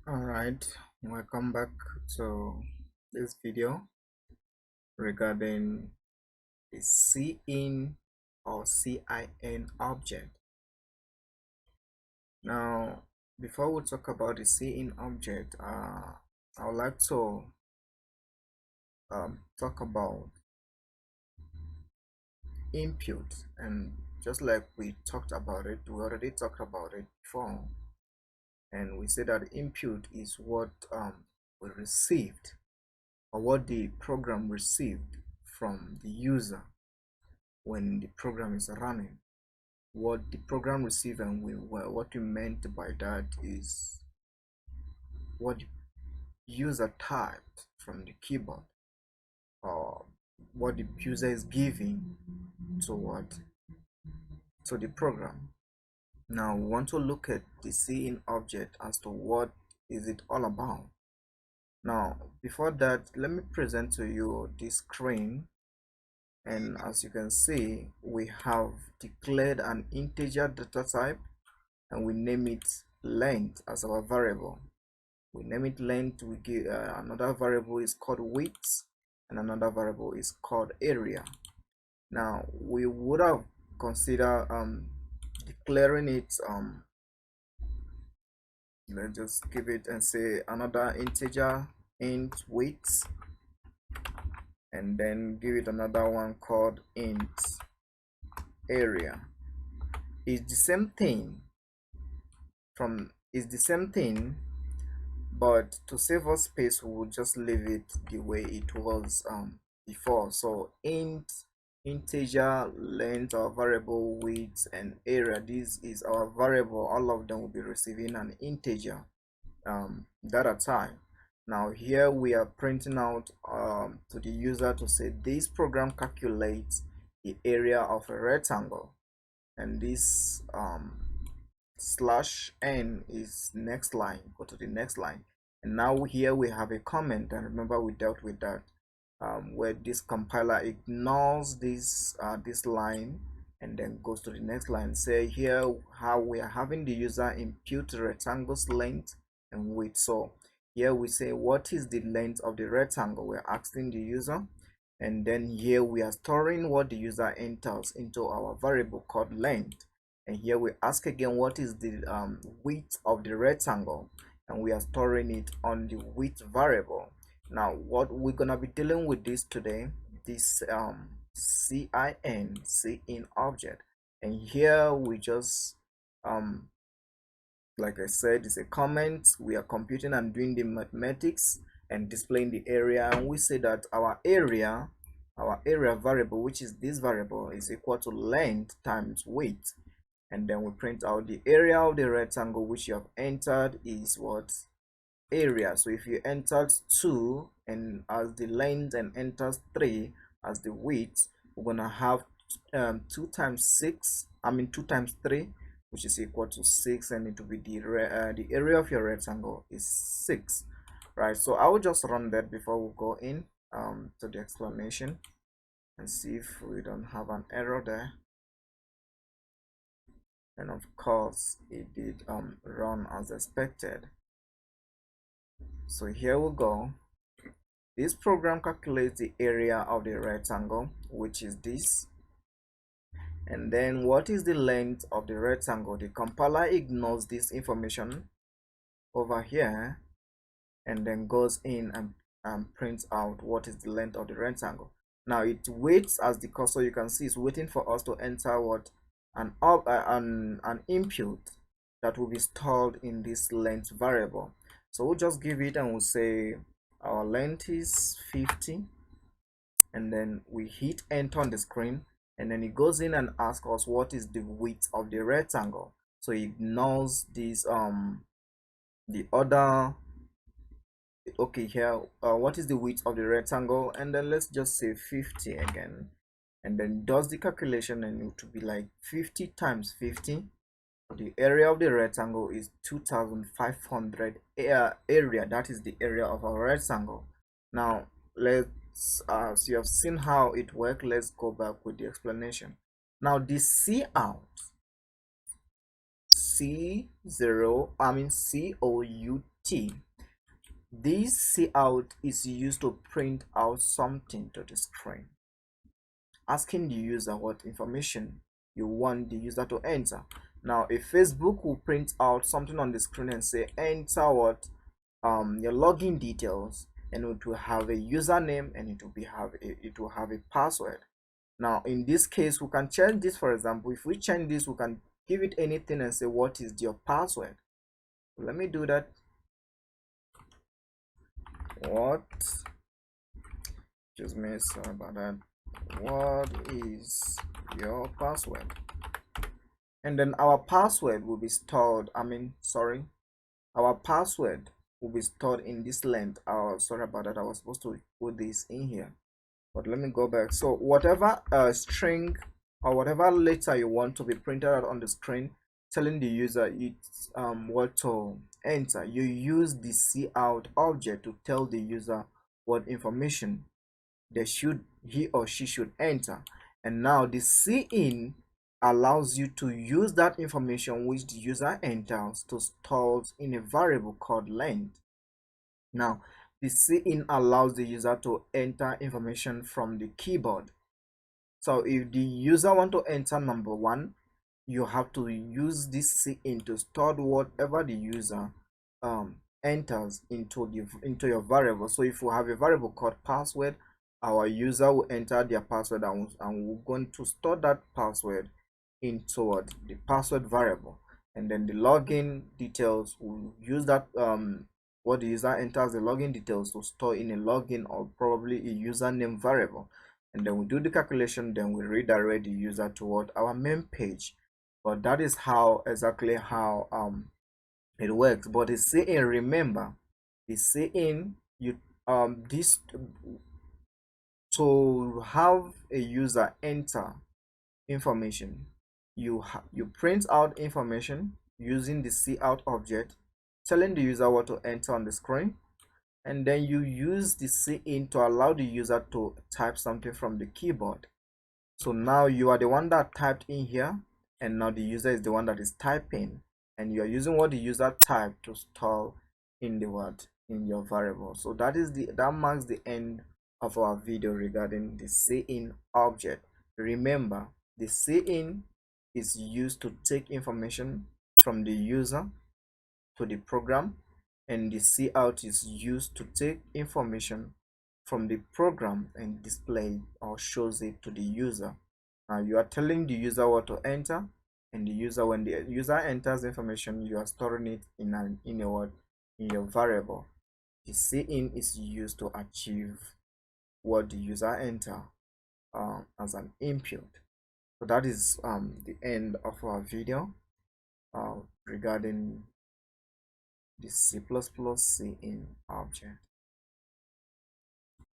Alright, welcome back to this video regarding the CIN or CIN object. Now, before we talk about the CIN object, I would like to talk about input, and just like we talked about it, we already talked about it before, and we said that input is what we received or what the program received from the user when the program is running. What the program received, and what we meant by that is what the user typed from the keyboard, or what the user is giving to the program. Now we want to look at the CIN object as to what is it all about. Now before that, let me present to you this screen, and as you can see, we have declared an integer data type and we name it length as our variable. We name it length. We give another variable is called width, and another variable is called area. Now we would have considered declaring it, let's just give it and say another integer int width, and then give it another one called int area. It's the same thing but to save us space, we will just leave it the way it was before. So integer, length, our variable, width, and area, this is our variable. All of them will be receiving an integer data type. Now here we are printing out to the user to say this program calculates the area of a rectangle, and this slash n is next line. Go to the next line, and now here we have a comment, and remember we dealt with that, where this compiler ignores this line and then goes to the next line. Say here how we are having the user impute rectangle's length and width. So here we say what is the length of the rectangle, we're asking the user, and then here we are storing what the user enters into our variable called length. And here we ask again what is the width of the rectangle, and we are storing it on the width variable. Now what we're gonna be dealing with this today, this CIN object, and here we just like I said, it's a comment. We are computing and doing the mathematics and displaying the area, and we say that our area variable, which is this variable, is equal to length times width, and then we print out the area of the rectangle which you have entered is what? Area. So if you entered 2 and as the length and enters 3 as the width, we're gonna have 2 times 3, which is equal to 6, and it will be the area of your rectangle is 6, right? So I will just run that before we go in to the explanation and see if we don't have an error there. And of course it did run as expected. So here we go. This program calculates the area of the rectangle, which is this, and then what is the length of the rectangle. The compiler ignores this information over here and then goes in and prints out what is the length of the rectangle. Now it waits, as the cursor you can see is waiting for us to enter what? An input that will be stored in this length variable. So we'll just give it and we'll say our length is 50, and then we hit enter on the screen, and then it goes in and asks us what is the width of the rectangle. So it ignores this the other. Okay, here what is the width of the rectangle, and then let's just say 50 again, and then does the calculation, and it will be like 50 times 50. The area of the rectangle is 2500 area. That is the area of our rectangle. Now let's so you have seen how it works. Let's go back with the explanation. Now the cout This cout is used to print out something to the screen, asking the user what information you want the user to enter. Now, if Facebook will print out something on the screen and say enter what your login details, and it will have a username and it will have a password. Now, in this case, we can change this. For example, if we change this, we can give it anything and say what is your password. Let me do that. What? Excuse me, sorry about that. What is your password? And then our password will be stored. Our password will be stored in this length. Sorry about that. I was supposed to put this in here, but let me go back. So whatever string or whatever letter you want to be printed out on the screen, telling the user it's what to enter, you use the cout object to tell the user what information he or she should enter. And now the cin allows you to use that information which the user enters to store in a variable called length. Now, the cin allows the user to enter information from the keyboard. So if the user want to enter number 1, you have to use this cin to store whatever the user enters into your variable. So if we have a variable called password, our user will enter their password, and we're going to store that password into the password variable. And then the login details, will use that what the user enters the login details to store in a login or probably a username variable. And then we do the calculation, then we redirect the user toward our main page. But that is exactly how it works. But the cin, remember, the cin, you this to have a user enter information, you print out information using the cout object, telling the user what to enter on the screen, and then you use the cin to allow the user to type something from the keyboard. So now you are the one that typed in here, and now the user is the one that is typing, and you are using what the user typed to store in your variable. So that marks the end of our video regarding the cin object. Remember, the cin is used to take information from the user to the program, and the cout is used to take information from the program and display or shows it to the user. Now you are telling the user what to enter, and when the user enters information, you are storing it in your variable. The cin is used to achieve what the user enter as an input. So that is the end of our video regarding the C++ cin object.